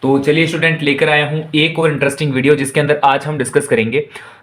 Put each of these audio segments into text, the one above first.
तो चलिए स्टूडेंट, लेकर आया हूं एक और इंटरेस्टिंग वीडियो जिसके अंदर आज हम डिस्कस करेंगे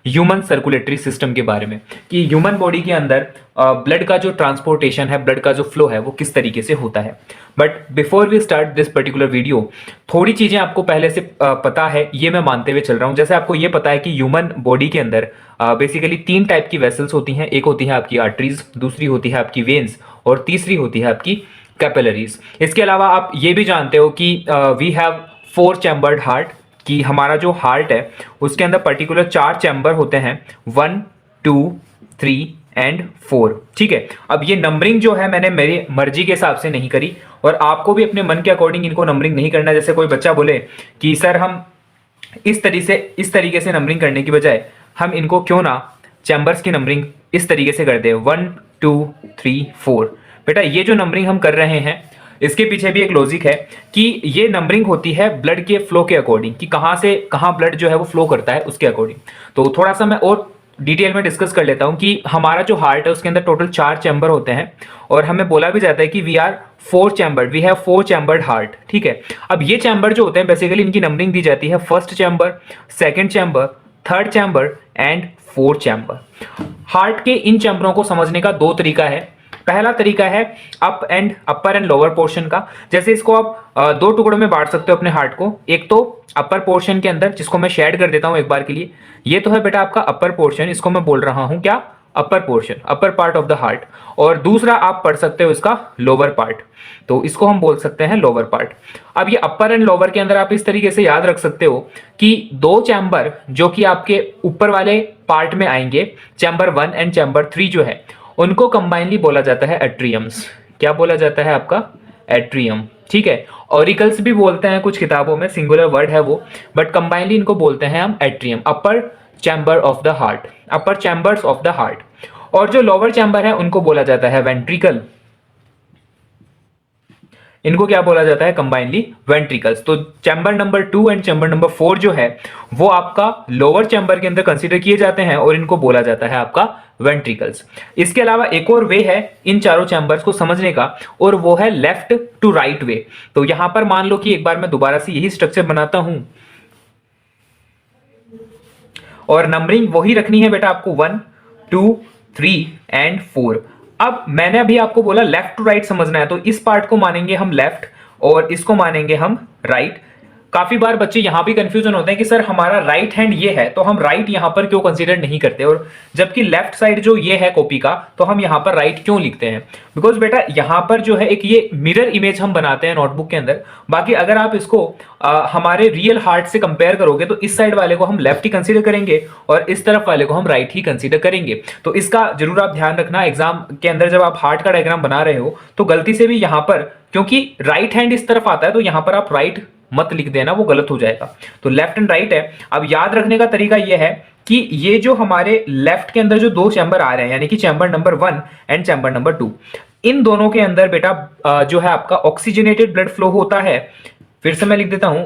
ह्यूमन सर्कुलेटरी सिस्टम के बारे में कि ह्यूमन बॉडी के अंदर ब्लड का जो ट्रांसपोर्टेशन है, ब्लड का जो फ्लो है वो किस तरीके से होता है। But before we start this particular video, थोड़ी चीजें आपको पहले से पता है ये मैं मानते हुए चल रहा हूं। जैसे आपको ये पता है कि ह्यूमन बॉडी के अंदर बेसिकली 3 टाइप की वेसल्स होती हैं। एक होती है आपकी आर्टरीज, दूसरी होती है आपकी वेन्स और तीसरी होती है आपकी कैपिलरीज। इसके अलावा आप ये भी जानते हो कि वी हैव 4 चैम्बर्ड हार्ट, कि हमारा जो हार्ट है उसके अंदर पर्टिकुलर 4 चैम्बर होते हैं, 1, 2, 3 एंड 4। ठीक है, अब ये नंबरिंग जो है मैंने मेरी मर्जी के हिसाब से नहीं करी और आपको भी अपने मन के अकॉर्डिंग इनको नंबरिंग नहीं करना। जैसे कोई बच्चा बोले कि सर हम इस तरीके से नंबरिंग करने की बजाय हम इनको क्यों ना चैम्बर्स की नंबरिंग इस तरीके से कर दे, 1, 2, 3, 4। बेटा ये जो नंबरिंग हम कर रहे हैं इसके पीछे भी एक लॉजिक है कि ये नंबरिंग होती है ब्लड के फ्लो के अकॉर्डिंग, कि कहां से कहां ब्लड जो है वो फ्लो करता है उसके अकॉर्डिंग। तो थोड़ा सा मैं और डिटेल में डिस्कस कर लेता हूं कि हमारा जो हार्ट है उसके अंदर टोटल 4 चैम्बर होते हैं और हमें बोला भी जाता है कि we are 4 chambered, we have 4 chambered heart. ठीक है, अब ये चैम्बर जो होते हैं बेसिकली इनकी नंबरिंग दी जाती है, first chamber, second chamber, third chamber and 4 chamber. Heart के इन चैम्बरों को समझने का 2 तरीका है। पहला तरीका है अपर एंड लोअर पोर्शन का। जैसे इसको आप 2 टुकड़ों में बांट सकते हो अपने हार्ट को। एक तो अपर पोर्शन के अंदर, जिसको मैं शेड कर देता हूं एक बार के लिए। ये तो है बेटा आपका अपर पोर्शन, इसको मैं बोल रहा हूं क्या, upper portion, upper part of the heart. और दूसरा आप पढ़ सकते हो इसका लोअर पार्ट, तो इसको हम बोल सकते हैं लोअर पार्ट। अब ये अपर एंड लोअर के अंदर आप इस तरीके से याद रख सकते हो कि 2 चैम्बर जो कि आपके ऊपर वाले पार्ट में आएंगे, चैम्बर 1 एंड चैम्बर 3 जो है, उनको कंबाइनली बोला जाता है एट्रियम्स। क्या बोला जाता है आपका, एट्रियम। ठीक है, ऑरिकल्स भी बोलते हैं कुछ किताबों में, सिंगुलर वर्ड है वो, बट कंबाइनली इनको बोलते हैं हम atrium, upper chamber of the heart, upper chambers of the heart. और जो लोअर चैम्बर है उनको बोला जाता है वेंट्रिकल। इनको क्या बोला जाता है, कंबाइनली वेंट्रिकल्स। तो chamber number 2 and chamber number 4 जो है वो आपका लोअर चैम्बर के अंदर कंसीडर किए जाते हैं और इनको बोला जाता है आपका वेंट्रिकल्स। इसके अलावा एक और वे है इन चारों चैम्बर्स को समझने का, और वो है लेफ्ट टू राइट वे। तो यहां पर मान लो कि एक बार मैं दोबारा से यही स्ट्रक्चर बनाता हूं और नंबरिंग वही रखनी है बेटा आपको, 1, 2, 3 एंड 4। अब मैंने अभी आपको बोला लेफ्ट टू राइट समझना है, तो इस पार्ट को मानेंगे हम लेफ्ट और इसको मानेंगे हम राइट। काफी बार बच्चे यहां भी कंफ्यूजन होते हैं कि सर हमारा राइट हैंड ये है तो हम राइट यहां पर क्यों कंसीडर नहीं करते, और जबकि लेफ्ट साइड जो ये है कॉपी का तो हम यहां पर राइट क्यों लिखते हैं। बिकॉज बेटा यहां पर जो है एक ये मिरर इमेज हम बनाते हैं नोटबुक के अंदर। बाकी अगर आप इसको हमारे रियल हार्ट से कंपेयर करोगे तो इस साइड वाले को हम लेफ्ट ही कंसीडर करेंगे और इस तरफ वाले को हम राइट ही कंसीडर करेंगे। तो इसका जरूर आप ध्यान रखना, एग्जाम के अंदर जब आप हार्ट का डायग्राम बना रहे हो तो गलती से भी यहां पर, क्योंकि राइट हैंड इस तरफ आता है तो यहां पर आप राइट मत लिख देना, वो गलत हो जाएगा। तो लेफ्ट एंड राइट है। अब याद रखने का तरीका यह है कि ये जो हमारे लेफ्ट के अंदर जो 2 चैम्बर आ रहे हैं, यानी कि chamber number 1 and chamber number 2, इन दोनों के अंदर बेटा जो है आपका ऑक्सीजनेटेड ब्लड फ्लो होता है। फिर से मैं लिख देता हूं,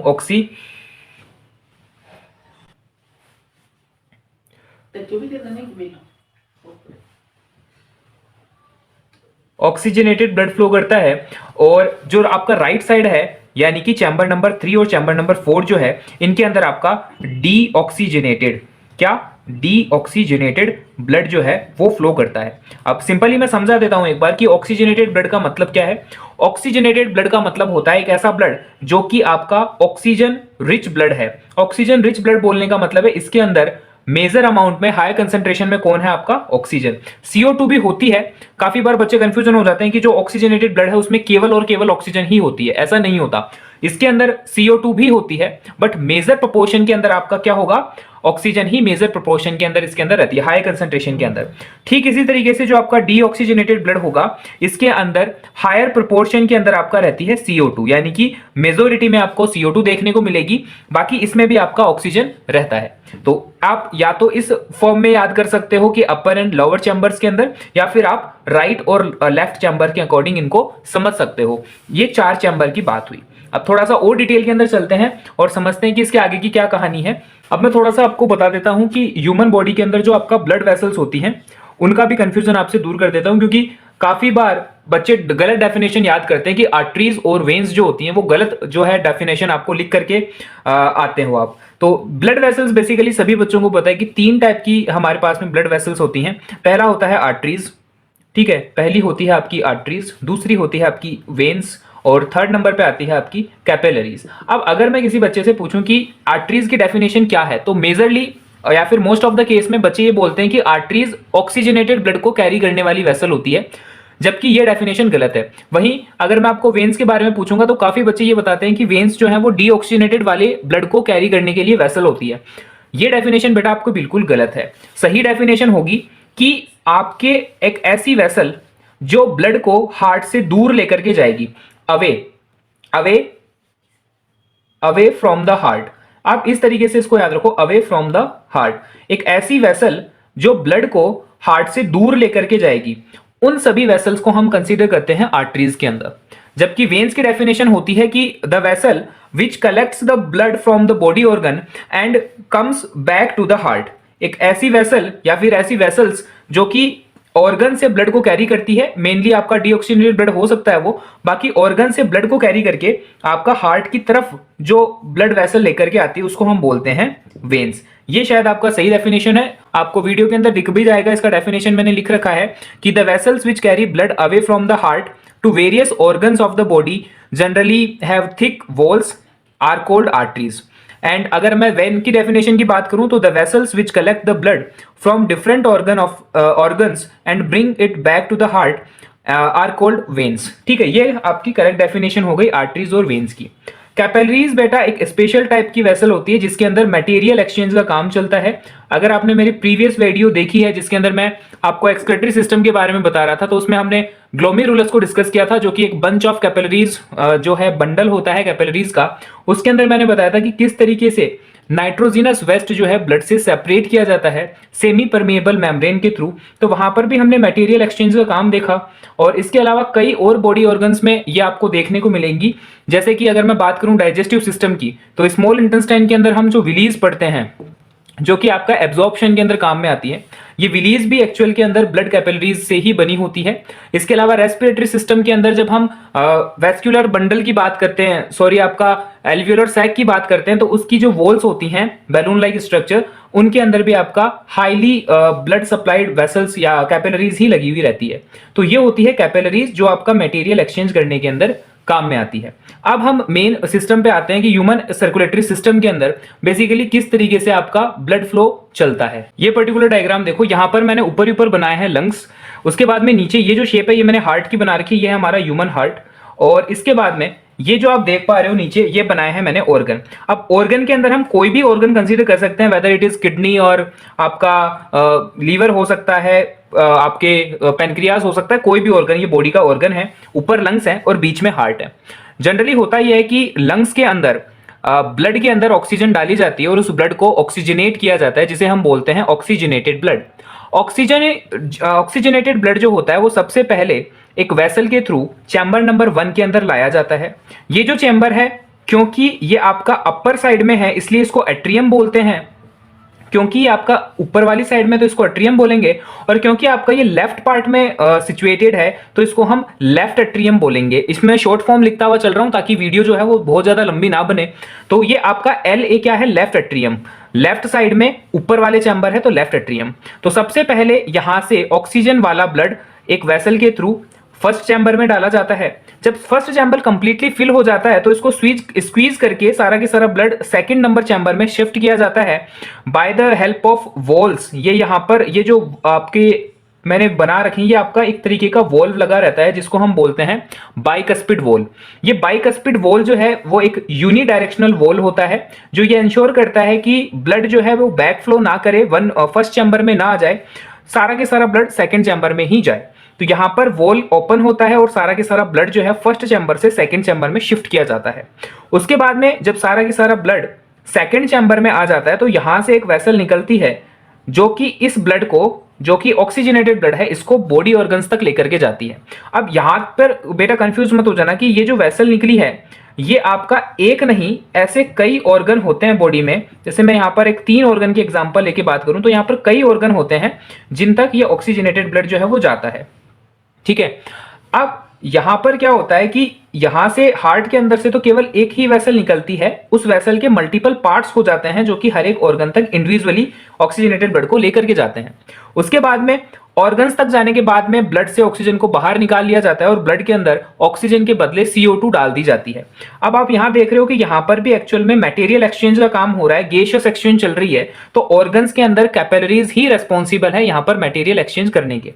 ऑक्सीजनेटेड ब्लड फ्लो करता है। और जो आपका राइट साइड है, यानी कि चैम्बर नंबर 3 और चैम्बर नंबर 4 जो है, इनके अंदर आपका डीऑक्सीजनेटेड, क्या, डीऑक्सीजनेटेड ब्लड जो है वो फ्लो करता है। अब सिंपली मैं समझा देता हूं एक बार कि ऑक्सीजनेटेड ब्लड का मतलब क्या है। ऑक्सीजनेटेड ब्लड का मतलब होता है एक ऐसा ब्लड जो कि आपका ऑक्सीजन रिच ब्लड है। ऑक्सीजन रिच ब्लड बोलने का मतलब है इसके अंदर मेजर अमाउंट में, हाई कंसंट्रेशन में कौन है आपका, ऑक्सीजन। CO2 भी होती है। काफी बार बच्चे कंफ्यूजन हो जाते हैं कि जो ऑक्सीजनेटेड ब्लड है उसमें केवल और केवल ऑक्सीजन ही होती है, ऐसा नहीं होता। इसके अंदर CO2 भी होती है, बट मेजर प्रोपोर्शन के अंदर आपका क्या होगा, ऑक्सीजन ही मेजर प्रोपोर्शन के अंदर इसके अंदर रहती है, हाई कंसंट्रेशन के अंदर। ठीक इसी तरीके से जो आपका डीऑक्सीजनेटेड ब्लड होगा, इसके अंदर हायर प्रोपोर्शन के अंदर आपका रहती है CO2, यानी कि मेजोरिटी में आपको CO2 देखने को मिलेगी, बाकी इसमें भी आपका ऑक्सीजन रहता है। तो आप या तो इस फॉर्म में याद कर सकते हो कि अपर एंड लोअर चैम्बर्स के अंदर, या फिर आप राइट और लेफ्ट चैम्बर के अकॉर्डिंग इनको समझ सकते हो। ये 4 चैम्बर की बात हुई। अब थोड़ा सा और डिटेल के अंदर चलते हैं और समझते हैं कि इसके आगे की क्या कहानी है। अब मैं थोड़ा सा आपको बता देता हूं कि ह्यूमन बॉडी के अंदर जो आपका ब्लड वेसल्स होती हैं उनका भी कंफ्यूजन आपसे दूर कर देता हूं, क्योंकि काफी बार बच्चे गलत डेफिनेशन याद करते हैं कि आर्टरीज और वेन्स जो होती हैं वो गलत जो है डेफिनेशन आपको लिख करके आते हो आप। तो ब्लड वेसल्स बेसिकली सभी बच्चों को पता है कि 3 टाइप की हमारे पास में ब्लड वेसल्स होती हैं। पहला होता है आर्टरीज, ठीक है, पहली होती है आपकी आर्टरीज, दूसरी होती है आपकी वेन्स, और थर्ड नंबर पे आती है आपकी कैपिलरीज। अब अगर मैं किसी बच्चे से पूछूं कि आर्टरीज की डेफिनेशन क्या है, तो मेजरली या फिर मोस्ट ऑफ द केस में बच्चे ये बोलते हैं कि आर्टरीज ऑक्सीजनेटेड ब्लड को कैरी करने वाली वेसल होती है, जबकि ये डेफिनेशन गलत है। वहीं अगर मैं आपको वेन्स के बारे में पूछूंगा तो काफी बच्चे ये बताते हैं कि वेन्स जो है वो डीऑक्सीजनेटेड वाले ब्लड को कैरी करने के लिए वेसल होती है। ये डेफिनेशन बेटा आपको बिल्कुल गलत है। सही डेफिनेशन होगी कि आपके एक ऐसी वेसल जो ब्लड को हार्ट से दूर लेकर के जाएगी, away away away from the heart. आप इस तरीके से इसको याद रखो, अवे फ्रॉम द हार्ट। एक ऐसी वेसल जो ब्लड को हार्ट से दूर लेकर के जाएगी, उन सभी वेसल्स को हम कंसीडर करते हैं आर्टरीज के अंदर। जबकि वेन्स की डेफिनेशन होती है कि the vessel which collects the blood from the body organ and comes back to the heart. एक ऐसी वेसल या फिर ऐसी वेसल्स जो कि ऑर्गन से ब्लड को कैरी करती है, मेनली आपका डीऑक्सीजनेटेड ब्लड हो सकता है वो, बाकी ऑर्गन से ब्लड को कैरी करके आपका हार्ट की तरफ जो ब्लड वेसल लेकर के आती है उसको हम बोलते हैं वेन्स। ये शायद आपका सही डेफिनेशन है, आपको वीडियो के अंदर दिख भी जाएगा, इसका डेफिनेशन मैंने लिख रखा है कि the vessels which carry blood away from the heart to various organs of the body generally have thick walls are called arteries. And अगर मैं वेन की डेफिनेशन की बात करूं तो the vessels which collect the blood from different organs and bring it back to the heart are called veins. ठीक है, ये आपकी करेक्ट डेफिनेशन हो गई आर्टरीज और वेन्स की। कैपिलरीज बेटा एक स्पेशल टाइप की वेसल होती है जिसके अंदर मटेरियल एक्सचेंज का काम चलता है। अगर आपने मेरी प्रीवियस वीडियो देखी है जिसके अंदर मैं आपको एक्सक्रीटरी सिस्टम के बारे में बता रहा था, तो उसमें हमने ग्लोमेरुलस को डिस्कस किया था, जो कि एक बंच ऑफ कैपिलरीज जो है बंडल होता है कैपिलरीज का। उसके अंदर मैंने बताया था कि किस तरीके से नाइट्रोजिनस वेस्ट जो है ब्लड से सेपरेट किया जाता है सेमी परमेएबल मेम्ब्रेन के थ्रू। तो वहां पर भी हमने मटेरियल एक्सचेंज का काम देखा, और इसके अलावा कई और बॉडी ऑर्गन्स में ये आपको देखने को मिलेंगी। जैसे कि अगर मैं बात करूं डाइजेस्टिव सिस्टम की, तो स्मॉल इंटेस्टाइन के अंदर हम जो विलीज पढ़ते हैं जो कि आपका एब्जॉर्प्शन के अंदर काम में आती है, ये विलीज भी एक्चुअल के अंदर ब्लड कैपिलरीज से ही बनी होती है। इसके अलावा रेस्पिरेटरी सिस्टम के अंदर जब हम वेस्क्यूलर बंडल की बात करते हैं, सॉरी आपका एल्वियोलर सैक की बात करते हैं, तो उसकी जो वॉल्स होती हैं बैलून लाइक स्ट्रक्चर, उनके अंदर भी आपका हाईली ब्लड सप्लाइड वेसल्स या कैपिलरीज ही लगी हुई रहती है। तो ये होती है कैपिलरीज जो आपका मटेरियल एक्सचेंज करने के अंदर काम में आती है। अब हम मेन सिस्टम पे आते हैं कि ह्यूमन सर्कुलेटरी सिस्टम के अंदर बेसिकली किस तरीके से आपका ब्लड फ्लो चलता है। ये पर्टिकुलर डायग्राम देखो, यहां पर मैंने ऊपर ऊपर बनाए हैं लंग्स, उसके बाद में नीचे ये जो शेप है ये मैंने हार्ट की बना रखी है, ये है हमारा ह्यूमन हार्ट, और इसके बाद में ये जो आप देख पा रहे हो नीचे ये बनाए हैं मैंने ऑर्गन। अब ऑर्गन के अंदर हम कोई भी ऑर्गन कंसीडर कर सकते हैं, वेदर इट इज किडनी और आपका लीवर हो सकता है, आपके पेनक्रियास हो सकता है, कोई भी ऑर्गन, ये बॉडी का ऑर्गन है। ऊपर लंग्स है और बीच में हार्ट है। जनरली होता यह है कि लंग्स के अंदर ब्लड के अंदर ऑक्सीजन डाली जाती है और उस ब्लड को ऑक्सीजनेट किया जाता है, जिसे हम बोलते हैं ऑक्सीजनेटेड ब्लड। ऑक्सीजनेटेड ब्लड जो होता है वो सबसे पहले एक वेसल के थ्रू चैम्बर नंबर 1 के अंदर लाया जाता है। ये जो चैम्बर है, क्योंकि ये आपका अपर साइड में है इसलिए इसको एट्रियम बोलते हैं, क्योंकि ये आपका ऊपर वाली साइड में तो इसको एट्रियम बोलेंगे, और क्योंकि आपका ये लेफ्ट पार्ट में सिचुएटेड है तो इसको हम लेफ्ट एट्रियम बोलेंगे। इसमें शॉर्ट फॉर्म लिखता हुआ चल रहा हूं ताकि वीडियो जो है वो बहुत ज्यादा लंबी ना बने। तो ये आपका LA क्या है, लेफ्ट एट्रियम, लेफ्ट साइड में ऊपर वाले चैम्बर है तो लेफ्ट एट्रियम। तो सबसे पहले यहां से ऑक्सीजन वाला ब्लड एक वेसल के थ्रू फर्स्ट चैम्बर में डाला जाता है। जब फर्स्ट चैम्बर कंप्लीटली फिल हो जाता है तो इसको स्क्वीज करके सारा के सारा ब्लड सेकंड नंबर चैम्बर में शिफ्ट किया जाता है by the help of walls. ये यहाँ पर ये जो आपके मैंने बना रखी है, ये आपका एक तरीके का वॉल्व लगा रहता है जिसको हम बोलते हैं बाइकस्पिड वॉल्व। ये बाइकस्पिड वॉल्व जो है वो एक यूनिडायरेक्शनल वॉल्व होता है जो ये इंश्योर करता है कि ब्लड जो है वो बैक फ्लो ना करे, फर्स्ट चैम्बर में ना आ जाए, सारा के सारा ब्लड सेकंड चैम्बर में ही जाए। तो यहां पर वॉल ओपन होता है और सारा के सारा ब्लड जो है फर्स्ट चैम्बर से सेकंड चैम्बर में शिफ्ट किया जाता है। उसके बाद में जब सारा के सारा ब्लड सेकंड चैम्बर में आ जाता है तो यहां से एक वेसल निकलती है जो कि इस ब्लड को, जो कि ऑक्सीजनेटेड ब्लड है, इसको बॉडी ऑर्गन्स तक लेकर के जाती है। अब यहां पर बेटा कंफ्यूज मत हो जाना कि ये जो वेसल निकली है ये आपका एक नहीं, ऐसे कई ऑर्गन होते हैं बॉडी में। जैसे मैं यहाँ पर एक 3 ऑर्गन की एग्जांपल लेके बात करूं तो यहाँ पर कई ऑर्गन होते हैं जिन तक ये ऑक्सीजनेटेड ब्लड जो है वो जाता है। ठीक है। अब यहां पर क्या होता है कि यहां से हार्ट के अंदर से तो केवल एक ही वेसल निकलती है, उस वेसल के मल्टीपल पार्ट्स हो जाते हैं जो कि हर एक ऑर्गन तक इंडिविजुअली ऑक्सीजनेटेड ब्लड को लेकर के जाते हैं। उसके बाद में ऑर्गन्स तक जाने के बाद में ब्लड से ऑक्सीजन को बाहर निकाल लिया जाता है और ब्लड के अंदर ऑक्सीजन के बदले CO2 डाल दी जाती है। अब आप यहां देख रहे हो कि यहां पर भी एक्चुअल में मटेरियल एक्सचेंज का काम हो रहा है, गैसियस एक्सचेंज चल रही है, तो ऑर्गन्स के अंदर कैपिलरीज ही रेस्पॉन्सिबल है यहां पर मटेरियल एक्सचेंज करने के।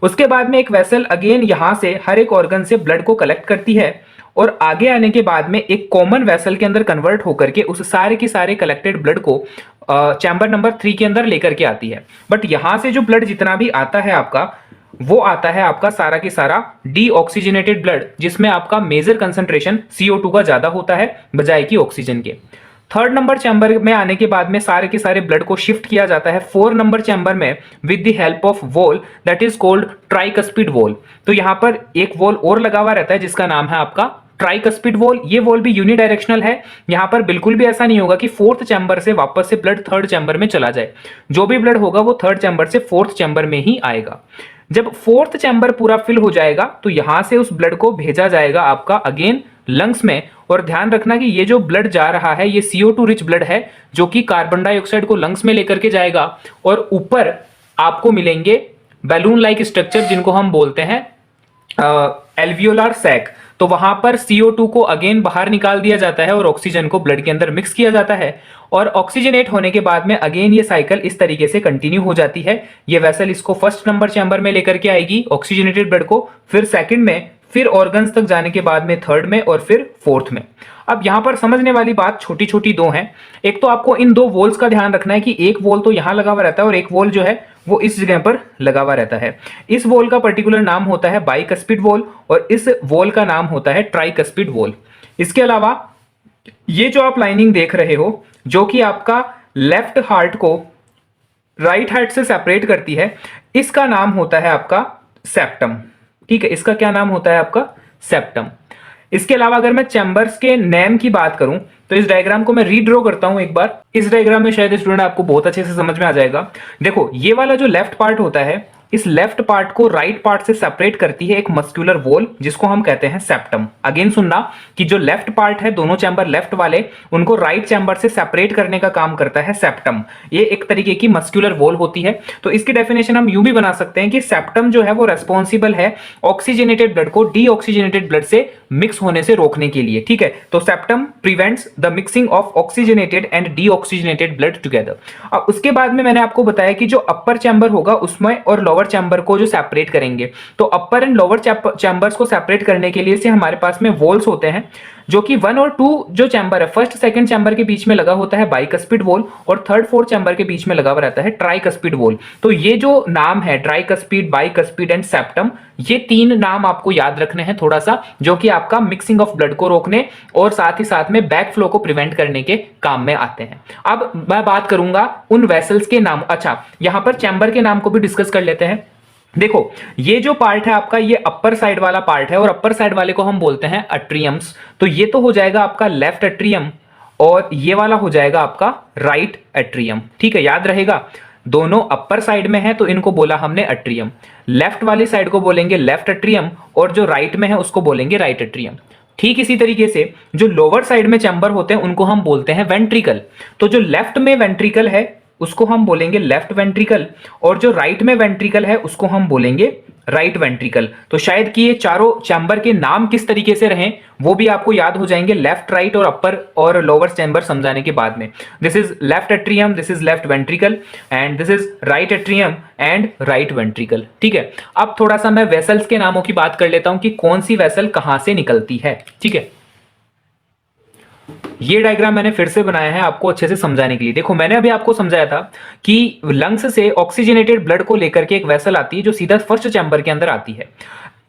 उसके बाद में एक वेसल अगेन यहां से हर एक ऑर्गन से ब्लड को कलेक्ट करती है और आगे आने के बाद में एक कॉमन वेसल के अंदर कन्वर्ट होकर के उस सारे के सारे कलेक्टेड ब्लड को चैम्बर नंबर 3 के अंदर लेकर के आती है। बट यहां से जो ब्लड जितना भी आता है आपका, वो आता है आपका सारा की सारा डीऑक्सीजनेटेड ब्लड, जिसमें आपका मेजर कंसंट्रेशन CO2 का ज्यादा होता है बजाय की ऑक्सीजन के। थर्ड नंबर चैम्बर में आने के बाद में सारे के सारे ब्लड को शिफ्ट किया जाता है 4 नंबर चैम्बर में with the help of wall that is called tricuspid wall. तो यहां पर एक वॉल और लगा हुआ रहता है जिसका नाम है आपका ट्राइकस्पिड वॉल। ये वॉल भी यूनिडायरेक्शनल है, यहां पर बिल्कुल भी ऐसा नहीं होगा कि फोर्थ चैम्बर से वापस से ब्लड थर्ड चैम्बर में चला जाए। जो भी ब्लड होगा वो थर्ड चैम्बर से फोर्थ चैम्बर में ही आएगा। जब फोर्थ चैम्बर पूरा फिल हो जाएगा तो यहां से उस ब्लड को भेजा जाएगा आपका अगेन लंग्स में। और ध्यान रखना कि ये जो ब्लड जा रहा है ये CO2 रिच ब्लड है जो कि कार्बन डाइऑक्साइड को लंग्स में लेकर के जाएगा और ऊपर आपको मिलेंगे बैलून लाइक स्ट्रक्चर जिनको हम बोलते हैं एल्वियोलार सैक। तो वहां पर CO2 को अगेन बाहर निकाल दिया जाता है और ऑक्सीजन को ब्लड के अंदर मिक्स किया जाता है और ऑक्सीजनेट होने के बाद में अगेन ये साइकिल इस तरीके से कंटिन्यू हो जाती है। ये वेसल इसको फर्स्ट नंबर चैम्बर में लेकर के आएगी ऑक्सीजनेटेड ब्लड को, फिर सेकंड में, फिर ऑर्गन्स तक जाने के बाद में थर्ड में और फिर फोर्थ में। अब यहां पर समझने वाली बात छोटी छोटी दो हैं। एक तो आपको इन दो वॉल्स का ध्यान रखना है कि एक वॉल तो यहां लगा हुआ रहता है और एक वॉल जो है वो इस जगह पर लगा हुआ रहता है। इस वॉल का पर्टिकुलर नाम होता है बाइकस्पिड वॉल और इस वॉल का नाम होता है ट्राइकस्पिड वॉल। इसके अलावा ये जो आप लाइनिंग देख रहे हो जो कि आपका लेफ्ट हार्ट को राइट हार्ट से सेपरेट करती है, इसका नाम होता है आपका सेप्टम। ठीक है, इसका क्या नाम होता है आपका सेप्टम। इसके अलावा अगर मैं चैम्बर्स के नेम की बात करूं तो इस डायग्राम को मैं रीड्रॉ करता हूं एक बार। इस डायग्राम में शायद स्टूडेंट आपको बहुत अच्छे से समझ में आ जाएगा। देखो ये वाला जो लेफ्ट पार्ट होता है, इस लेफ्ट पार्ट को राइट पार्ट से सेपरेट करती है एक मस्कुलर वॉल जिसको हम कहते हैं सेप्टम। अगेन सुनना कि जो लेफ्ट पार्ट है, दोनों चैम्बर लेफ्ट वाले, उनको राइट चैम्बर से सेपरेट करने का काम करता है सेप्टम। ये एक तरीके की मस्कुलर वॉल होती है। तो इसकी डेफिनेशन हम यूं भी बना सकते हैं कि सेप्टम जो है वो रेस्पॉन्सिबल है ऑक्सीजनेटेड ब्लड को डीऑक्सीजनेटेड ब्लड से मिक्स होने से रोकने के लिए। ठीक है, तो septum prevents the mixing of oxygenated and deoxygenated blood together. अब उसके बाद में मैंने आपको बताया कि जो अपर चैम्बर होगा उसमें और लोअर चैम्बर को जो सेपरेट करेंगे, तो अपर एंड लोअर चैम्बर्स को सेपरेट करने के लिए से हमारे पास में वॉल्स होते हैं जो कि 1 और 2 जो चैम्बर है, फर्स्ट सेकंड चैम्बर के बीच में लगा होता है बाइकस्पिड वॉल और थर्ड फोर्थ चैम्बर के बीच में लगा हुआ रहता है ट्राइकस्पिड वॉल। तो ये जो नाम है ट्राइकस्पिड, बाइकस्पिड एंड सेप्टम, ये 3 नाम आपको याद रखने हैं थोड़ा सा, जो कि आपका मिक्सिंग ऑफ ब्लड को रोकने और साथ ही साथ में बैक फ्लो को प्रिवेंट करने के काम में आते हैं। अब मैं बात करूंगा उन वेसल्स के नाम। अच्छा, यहां पर चैम्बर के नाम को भी डिस्कस कर लेते हैं। देखो ये जो पार्ट है आपका, ये अपर साइड वाला पार्ट है और अपर साइड वाले को हम बोलते हैं अट्रियम्स। तो ये तो हो जाएगा आपका लेफ्ट एट्रियम और ये वाला हो जाएगा आपका राइट एट्रियम। ठीक है, याद रहेगा, दोनों अपर साइड में है तो इनको बोला हमने अट्रियम। लेफ्ट वाली साइड को बोलेंगे लेफ्ट एट्रियम और जो राइट में है उसको बोलेंगे राइट एट्रियम। ठीक इसी तरीके से जो लोअर साइड में चैम्बर होते हैं उनको हम बोलते हैं वेंट्रिकल। तो जो लेफ्ट में वेंट्रिकल है उसको हम बोलेंगे लेफ्ट वेंट्रिकल और जो राइट में वेंट्रिकल है उसको हम बोलेंगे राइट वेंट्रिकल। तो शायद कि ये चारों चैम्बर के नाम किस तरीके से रहें वो भी आपको याद हो जाएंगे लेफ्ट, राइट और अपर और लोअर चैम्बर समझाने के बाद में। This is left atrium, this is left ventricle and this is right atrium and right ventricle. ठीक है, अब थोड़ा सा मैं वेसल्स के नामों की बात कर लेता हूं कि कौन सी वेसल कहां से निकलती है। ठीक है, ये डायग्राम मैंने फिर से बनाया है आपको अच्छे से समझाने के लिए। देखो मैंने अभी आपको समझाया था कि लंग्स से ऑक्सीजनेटेड ब्लड को लेकर के एक वेसल आती है जो सीधा फर्स्ट चैम्बर के अंदर आती है।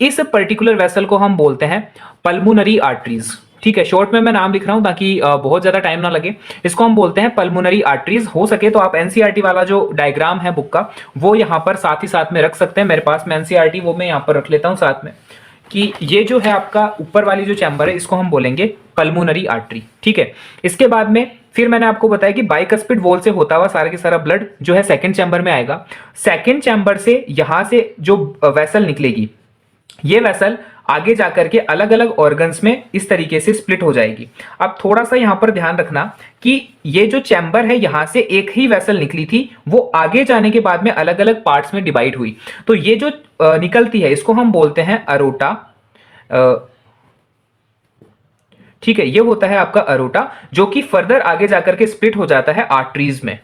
इस पर्टिकुलर वेसल को हम बोलते हैं पल्मोनरी आर्टरीज। ठीक है, शॉर्ट में मैं नाम लिख रहा हूं ताकि बहुत ज्यादा टाइम ना लगे। इसको हम बोलते हैं पल्मोनरी आर्टरीज। हो सके तो आप एनसीईआरटी वाला जो डायग्राम है बुक का वो यहां पर साथ ही साथ में रख सकते हैं। मेरे पास में एनसीईआरटी वो मैं यहां पर रख लेता हूं साथ में, कि ये जो है आपका ऊपर वाली जो चैम्बर है इसको हम बोलेंगे पल्मोनरी आर्टरी। ठीक है, इसके बाद में फिर मैंने आपको बताया कि बाइकस्पिड वॉल से होता हुआ सारा के सारा ब्लड जो है सेकंड चैम्बर में आएगा। सेकंड चैम्बर से यहां से जो वेसल निकलेगी ये वेसल आगे जाकर के अलग अलग ऑर्गन्स में इस तरीके से स्प्लिट हो जाएगी। अब थोड़ा सा यहां पर ध्यान रखना कि ये जो चैम्बर है यहां से एक ही वेसल निकली थी, वो आगे जाने के बाद में अलग अलग पार्ट्स में डिवाइड हुई। तो ये जो निकलती है इसको हम बोलते हैं अरोटा। ठीक है, ये होता है आपका अरोटा, जो कि फर्दर आगे जाकर के स्प्लिट हो जाता है आर्टरीज में।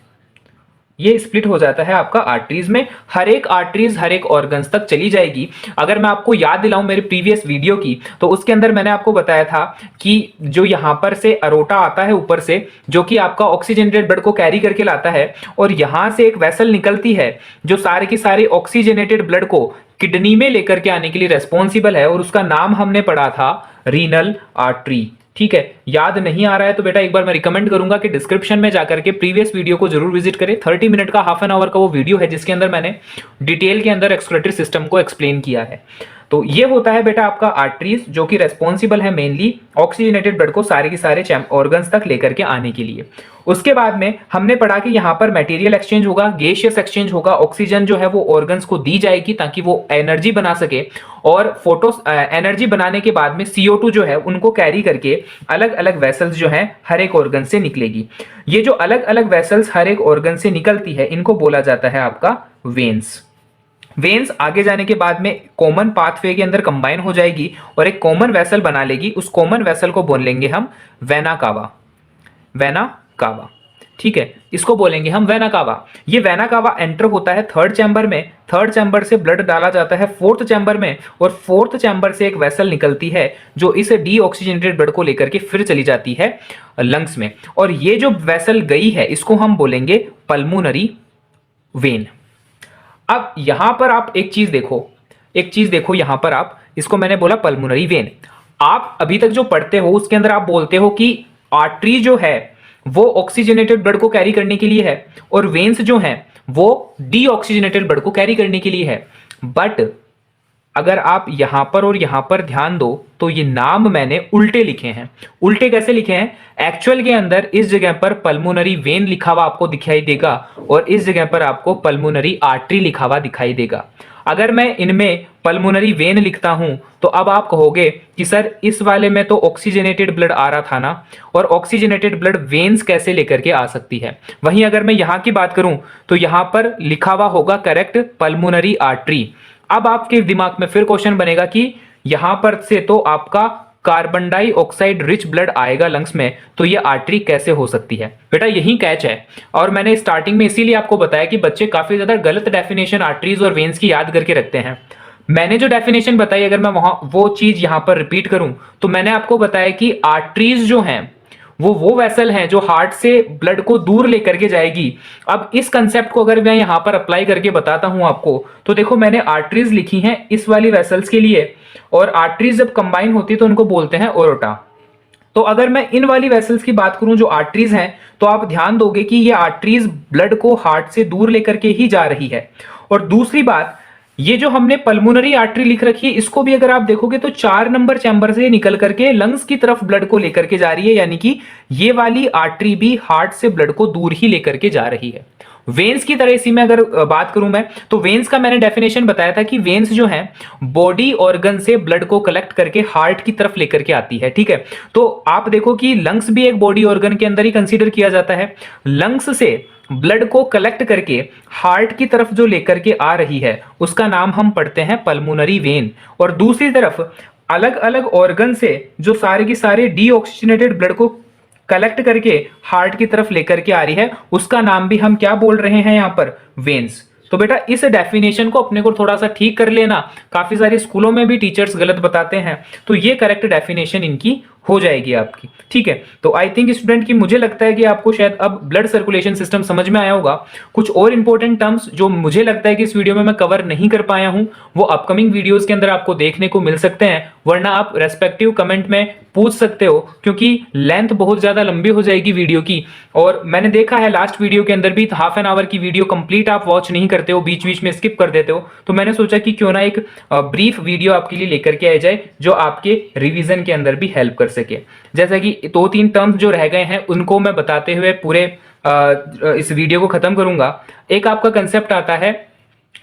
ये स्प्लिट हो जाता है आपका आर्टरीज में। हर एक आर्टरीज हर एक ऑर्गन्स तक चली जाएगी। अगर मैं आपको याद दिलाऊं मेरे प्रीवियस वीडियो की, तो उसके अंदर मैंने आपको बताया था कि जो यहां पर से अरोटा आता है ऊपर से, जो कि आपका ऑक्सीजनेटेड ब्लड को कैरी करके लाता है, और यहां से एक वेसल निकलती है जो सारे की सारे ऑक्सीजनेटेड ब्लड को किडनी में लेकर के आने के लिए रेस्पॉन्सिबल है, और उसका नाम हमने पढ़ा था रीनल आर्टरी। ठीक है, याद नहीं आ रहा है तो बेटा एक बार मैं रिकमेंड करूंगा कि डिस्क्रिप्शन में जाकर के प्रीवियस वीडियो को जरूर विजिट करें। 30 मिनट का हाफ एन आवर का वो वीडियो है जिसके अंदर मैंने डिटेल के अंदर एक्सक्रीटरी सिस्टम को एक्सप्लेन किया है। तो ये होता है बेटा आपका आर्टरीज, जो कि रेस्पॉन्सिबल है मेनली ऑक्सीजनेटेड ब्लड को सारे के सारे ऑर्गन्स तक लेकर के आने के लिए। उसके बाद में हमने पढ़ा कि यहां पर मटेरियल एक्सचेंज होगा, गैसियस एक्सचेंज होगा, ऑक्सीजन जो है वो ऑर्गन्स को दी जाएगी ताकि वो एनर्जी बना सके, और फोटो एनर्जी बनाने के बाद में CO2 जो है उनको कैरी करके अलग अलग वेसल्स जो है हर एक ऑर्गन से निकलेगी। ये जो अलग अलग वेसल्स हर एक ऑर्गन से निकलती है इनको बोला जाता है आपका वेन्स। वेन्स आगे जाने के बाद में कॉमन पाथवे के अंदर कंबाइन हो जाएगी और एक कॉमन वेसल बना लेगी। उस कॉमन वेसल को बोल लेंगे हम वेना कावा। वेना कावा, ठीक है, इसको बोलेंगे हम वेना कावा। ये वेना कावा एंटर होता है थर्ड चैम्बर में। थर्ड चैम्बर से ब्लड डाला जाता है फोर्थ चैम्बर में, और फोर्थ चैम्बर से एक वेसल निकलती है जो इस डीऑक्सीजनेटेड ब्लड को लेकर के फिर चली जाती है लंग्स में। और ये जो वेसल गई है इसको हम बोलेंगे पल्मोनरी वेन। अब यहां पर आप एक चीज देखो, यहां पर आप, इसको मैंने बोला पल्मोनरी वेन। आप अभी तक जो पढ़ते हो उसके अंदर आप बोलते हो कि आर्टरी जो है वो ऑक्सीजनेटेड ब्लड को कैरी करने के लिए है, और वेन्स जो हैं वो डीऑक्सीजनेटेड ब्लड को कैरी करने के लिए है। बट अगर आप यहां पर और यहां पर ध्यान दो तो ये नाम मैंने उल्टे लिखे हैं। उल्टे कैसे लिखे हैं? एक्चुअल के अंदर इस जगह पर पल्मोनरी वेन लिखा हुआ आपको दिखाई देगा, और इस जगह पर आपको पल्मोनरी आर्टरी लिखा हुआ दिखाई देगा। अगर मैं इनमें पल्मोनरी वेन लिखता हूं तो अब आप कहोगे कि सर इस वाले में तो ऑक्सीजनेटेड ब्लड आ रहा था ना, और ऑक्सीजनेटेड ब्लड वेन्स कैसे लेकर के आ सकती है। वहीं अगर मैं यहां की बात करूं तो यहां पर लिखा हुआ होगा करेक्ट पल्मोनरी आर्टरी। अब आपके दिमाग में फिर क्वेश्चन बनेगा कि यहां पर से तो आपका कार्बन डाइऑक्साइड रिच ब्लड आएगा लंग्स में, तो ये आर्टरी कैसे हो सकती है? बेटा यही कैच है, और मैंने स्टार्टिंग में इसीलिए आपको बताया कि बच्चे काफी ज्यादा गलत डेफिनेशन आर्टरीज और वेन्स की याद करके रखते हैं। मैंने जो डेफिनेशन बताई अगर मैं वहां वो चीज यहां पर रिपीट करूं तो मैंने आपको बताया कि आर्टरीज जो हैं वो वेसल हैं जो हार्ट से ब्लड को दूर लेकर के जाएगी। अब इस कंसेप्ट को अगर मैं यहां पर अप्लाई करके बताता हूं आपको, तो देखो मैंने आर्टरीज लिखी हैं इस वाली वेसल्स के लिए, और आर्टरीज जब कंबाइन होती है तो उनको बोलते हैं ओरोटा। तो अगर मैं इन वाली वेसल्स की बात करूं जो आर्टरीज हैं, तो आप ध्यान दोगे कि ये आर्टरीज ब्लड को हार्ट से दूर लेकर के ही जा रही है। और दूसरी बात, ये जो हमने पल्मोनरी आर्टरी लिख रखी है इसको भी अगर आप देखोगे तो 4 नंबर चैम्बर से निकल करके लंग्स की तरफ ब्लड को लेकर के जा रही है, यानी कि ये वाली आर्टरी भी हार्ट से ब्लड को दूर ही लेकर के जा रही है। वेन्स की तरह इसी में अगर बात करूं मैं, तो वेन्स का मैंने डेफिनेशन बताया था कि वेन्स जो हैं बॉडी ऑर्गन से ब्लड को कलेक्ट करके हार्ट की तरफ लेकर के आती है। ठीक है, तो आप देखो कि लंग्स भी एक बॉडी ऑर्गन के अंदर ही कंसीडर किया जाता है। लंग्स से ब्लड को कलेक्ट करके हार्ट की तरफ जो लेकर के आ रही है उसका नाम हम पढ़ते हैं पल्मोनरी वेन। और दूसरी तरफ अलग अलग ऑर्गन से जो सारे की सारे डीऑक्सीजनेटेड ब्लड को कलेक्ट करके हार्ट की तरफ लेकर के आ रही है उसका नाम भी हम क्या बोल रहे हैं यहां पर? वेन्स। तो बेटा इस डेफिनेशन को अपने को थोड़ा सा ठीक कर लेना, काफी सारे स्कूलों में भी टीचर्स गलत बताते हैं, तो ये करेक्ट डेफिनेशन इनकी हो जाएगी आपकी। ठीक है, तो आई थिंक स्टूडेंट की मुझे लगता है कि आपको शायद अब ब्लड सर्कुलेशन सिस्टम समझ में आया होगा। कुछ और इंपॉर्टेंट टर्म्स जो मुझे लगता है कि इस वीडियो में मैं कवर नहीं कर पाया हूं वो अपकमिंग वीडियोस के अंदर आपको देखने को मिल सकते हैं, वरना आप रेस्पेक्टिव कमेंट में पूछ सकते हो, क्योंकि लेंथ बहुत ज्यादा लंबी हो जाएगी वीडियो की। और मैंने देखा है लास्ट वीडियो के अंदर भी हाफ एन आवर की वीडियो कंप्लीट आप वॉच नहीं करते हो, बीच बीच में स्किप कर देते हो, तो मैंने सोचा कि क्यों ना एक ब्रीफ वीडियो आपके लिए लेकर के आ जाए जो आपके रिवीजन के अंदर भी हेल्प कर सके। जैसा कि 2-3 टर्म्स जो रह गए हैं उनको मैं बताते हुए पूरे इस वीडियो को खत्म करूंगा। एक आपका कंसेप्ट आता है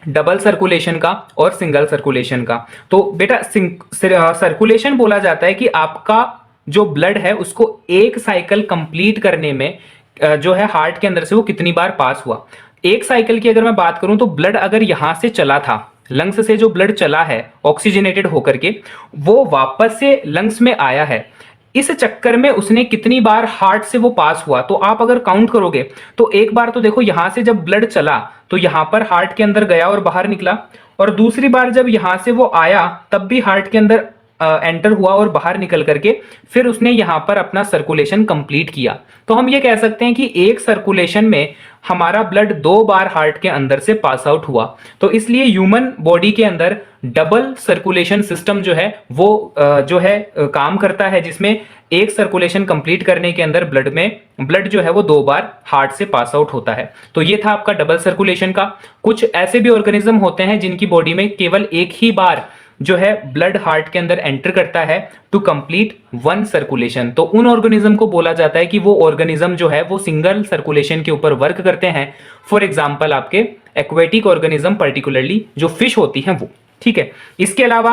डबल सर्कुलेशन का और सिंगल सर्कुलेशन का। तो बेटा सर्कुलेशन बोला जाता है कि आपका जो ब्लड है उसको एक साइकिल कंप्लीट करने में जो है हार्ट के अंदर से वो कितनी बार पास हुआ। एक साइकिल की अगर मैं बात करूं तो ब्लड अगर यहां से चला था, लंग्स से जो ब्लड चला है ऑक्सीजनेटेड होकर के, वो वापस से लंग्स में आया है, इस चक्कर में उसने कितनी बार हार्ट से वो पास हुआ। तो आप अगर काउंट करोगे तो एक बार तो देखो यहां से जब ब्लड चला तो यहां पर हार्ट के अंदर गया और बाहर निकला, और दूसरी बार जब यहां से वो आया तब भी हार्ट के अंदर एंटर हुआ और बाहर निकल करके फिर उसने यहां पर अपना सर्कुलेशन कंप्लीट किया। तो हम ये कह सकते हैं कि एक सर्कुलेशन में हमारा ब्लड 2 बार हार्ट के अंदर से पास आउट हुआ। तो इसलिए ह्यूमन बॉडी के अंदर डबल सर्कुलेशन सिस्टम जो है वो जो है काम करता है, जिसमें एक सर्कुलेशन कंप्लीट करने के अंदर ब्लड जो है वो 2 बार हार्ट से पास आउट होता है। तो ये था आपका डबल सर्कुलेशन का। कुछ ऐसे भी ऑर्गेनिज्म होते हैं जिनकी बॉडी में केवल एक ही बार जो है ब्लड हार्ट के अंदर एंटर करता है टू कंप्लीट 1 सर्कुलेशन। तो उन ऑर्गेनिज्म को बोला जाता है कि वो ऑर्गेनिज्म जो है वो सिंगल सर्कुलेशन के ऊपर वर्क करते हैं। फॉर एग्जांपल आपके एक्वेटिक ऑर्गेनिज्म, पर्टिकुलरली जो फिश होती हैं वो। ठीक है, इसके अलावा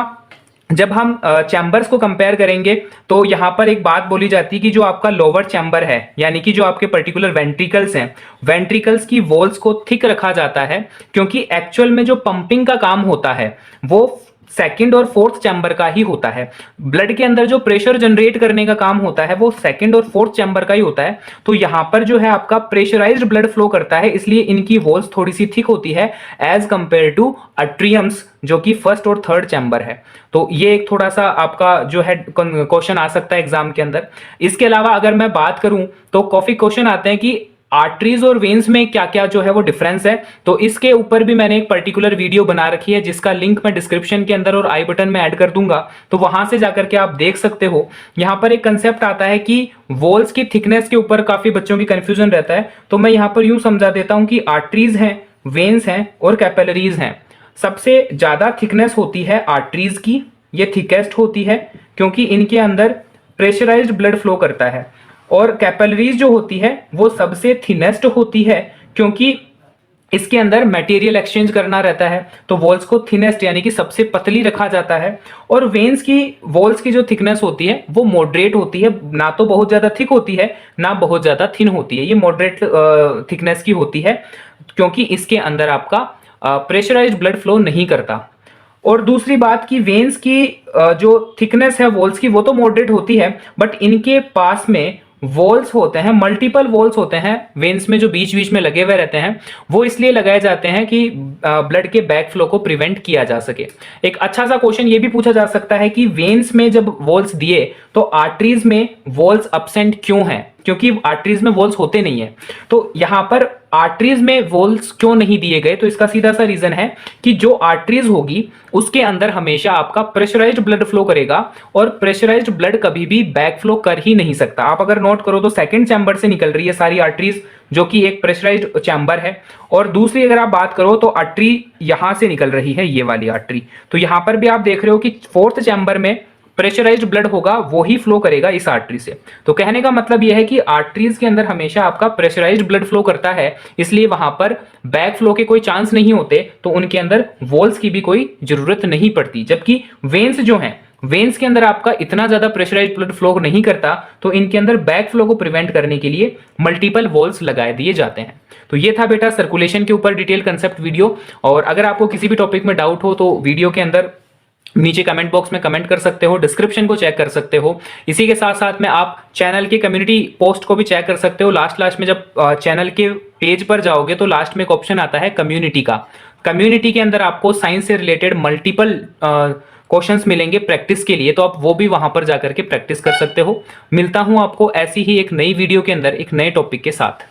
जब हम चैम्बर्स को कंपेयर करेंगे तो यहां पर एक बात बोली जाती है कि जो आपका लोअर चैम्बर है, यानी कि जो आपके पर्टिकुलर वेंट्रिकल्स हैं, वेंट्रिकल्स की वॉल्स को थिक रखा जाता है, क्योंकि एक्चुअल में जो पंपिंग का काम होता है वो सेकंड और फोर्थ चैम्बर का ही होता है। ब्लड के अंदर जो प्रेशर जनरेट करने का काम होता है वो सेकंड और फोर्थ चैम्बर का ही होता है। तो यहां पर जो है आपका प्रेशराइज्ड ब्लड फ्लो करता है, इसलिए इनकी वॉल्स थोड़ी सी थिक होती है एज कंपेयर टू अट्रियम्स जो कि फर्स्ट और थर्ड चैम्बर है। तो ये एक थोड़ा सा आपका जो है क्वेश्चन आ सकता है एग्जाम के अंदर। इसके अलावा अगर मैं बात करूं तो काफी क्वेश्चन आते हैं कि आर्टरीज और वेन्स में क्या क्या जो है वो डिफरेंस है। तो इसके ऊपर भी मैंने एक पर्टिकुलर वीडियो बना रखी है जिसका लिंक मैं डिस्क्रिप्शन के अंदर और आई बटन में ऐड कर दूंगा, तो वहां से जाकर के आप देख सकते हो। यहां पर एक कंसेप्ट आता है कि वॉल्स की थिकनेस के ऊपर काफी बच्चों की कंफ्यूजन रहता है, तो मैं यहां पर यूं समझा देता हूं कि आर्टरीज हैं, वेन्स हैं और कैपिलरीज हैं। सबसे ज्यादा थिकनेस होती है आर्टरीज की, ये थिकेस्ट होती है क्योंकि इनके अंदर प्रेशराइज्ड ब्लड फ्लो करता है, और कैपिलरीज जो होती है वो सबसे थिनेस्ट होती है क्योंकि इसके अंदर मटेरियल एक्सचेंज करना रहता है। तो वॉल्स को थिनेस्ट यानी कि सबसे पतली रखा जाता है। और वेन्स की वॉल्स की जो थिकनेस होती है वो मॉडरेट होती है, ना तो बहुत ज्यादा थिक होती है ना बहुत ज्यादा थिन होती है, ये मॉडरेट थिकनेस की होती है क्योंकि इसके अंदर आपका प्रेशराइज्ड ब्लड फ्लो नहीं करता। और दूसरी बात की वेन्स की जो थिकनेस है वॉल्स की वो तो मॉडरेट होती है, बट इनके पास में वॉल्स होते हैं, मल्टीपल वॉल्स होते हैं वेन्स में जो बीच बीच में लगे हुए रहते हैं। वो इसलिए लगाए जाते हैं कि ब्लड के बैक फ्लो को प्रिवेंट किया जा सके। एक अच्छा सा क्वेश्चन ये भी पूछा जा सकता है कि वेन्स में जब वॉल्स दिए तो आर्टरीज में वॉल्स अब्सेंट क्यों हैं, क्योंकि आर्टरीज में वॉल्स होते नहीं है। तो यहां पर आर्टरीज में वॉल्स क्यों नहीं दिए गए, तो इसका सीधा सा रीजन है कि जो आर्टरीज होगी उसके अंदर हमेशा आपका प्रेशराइज्ड ब्लड फ्लो करेगा, और प्रेशराइज्ड ब्लड कभी भी बैक फ्लो कर ही नहीं सकता। आप अगर नोट करो तो सेकंड चैम्बर से निकल रही है सारी आर्टरीज, जो कि एक प्रेशराइज्ड चैम्बर है, और दूसरी अगर आप बात करो तो आर्टरी यहां से निकल रही है, ये वाली आर्टरी। तो यहां पर भी आप देख रहे हो कि फोर्थ चैम्बर में प्रेशराइज्ड ब्लड होगा, वो ही फ्लो करेगा इस आर्टरी से। तो कहने का मतलब यह है कि आर्टरीज के अंदर हमेशा आपका प्रेशराइज्ड ब्लड फ्लो करता है, इसलिए वहां पर बैक फ्लो के कोई चांस नहीं होते, तो उनके अंदर वॉल्स की भी कोई जरूरत नहीं पड़ती। जबकि वेन्स जो हैं, वेन्स के अंदर आपका इतना ज्यादा प्रेशराइज्ड ब्लड फ्लो नहीं करता, तो इनके अंदर बैक फ्लो को प्रिवेंट करने के लिए मल्टीपल वॉल्स लगाए दिए जाते हैं। तो ये था बेटा सर्कुलेशन के ऊपर डिटेल कंसेप्ट वीडियो। और अगर आपको किसी भी टॉपिक में डाउट हो तो वीडियो के अंदर नीचे कमेंट बॉक्स में कमेंट कर सकते हो, डिस्क्रिप्शन को चेक कर सकते हो। इसी के साथ साथ में आप चैनल के कम्युनिटी पोस्ट को भी चेक कर सकते हो। लास्ट में जब चैनल के पेज पर जाओगे तो लास्ट में एक ऑप्शन आता है कम्युनिटी का। कम्युनिटी के अंदर आपको साइंस से रिलेटेड मल्टीपल क्वेश्चंस मिलेंगे प्रैक्टिस के लिए, तो आप वो भी वहां पर जाकर के प्रैक्टिस कर सकते हो। मिलता हूं आपको ऐसी ही एक नई वीडियो के अंदर एक नए टॉपिक के साथ।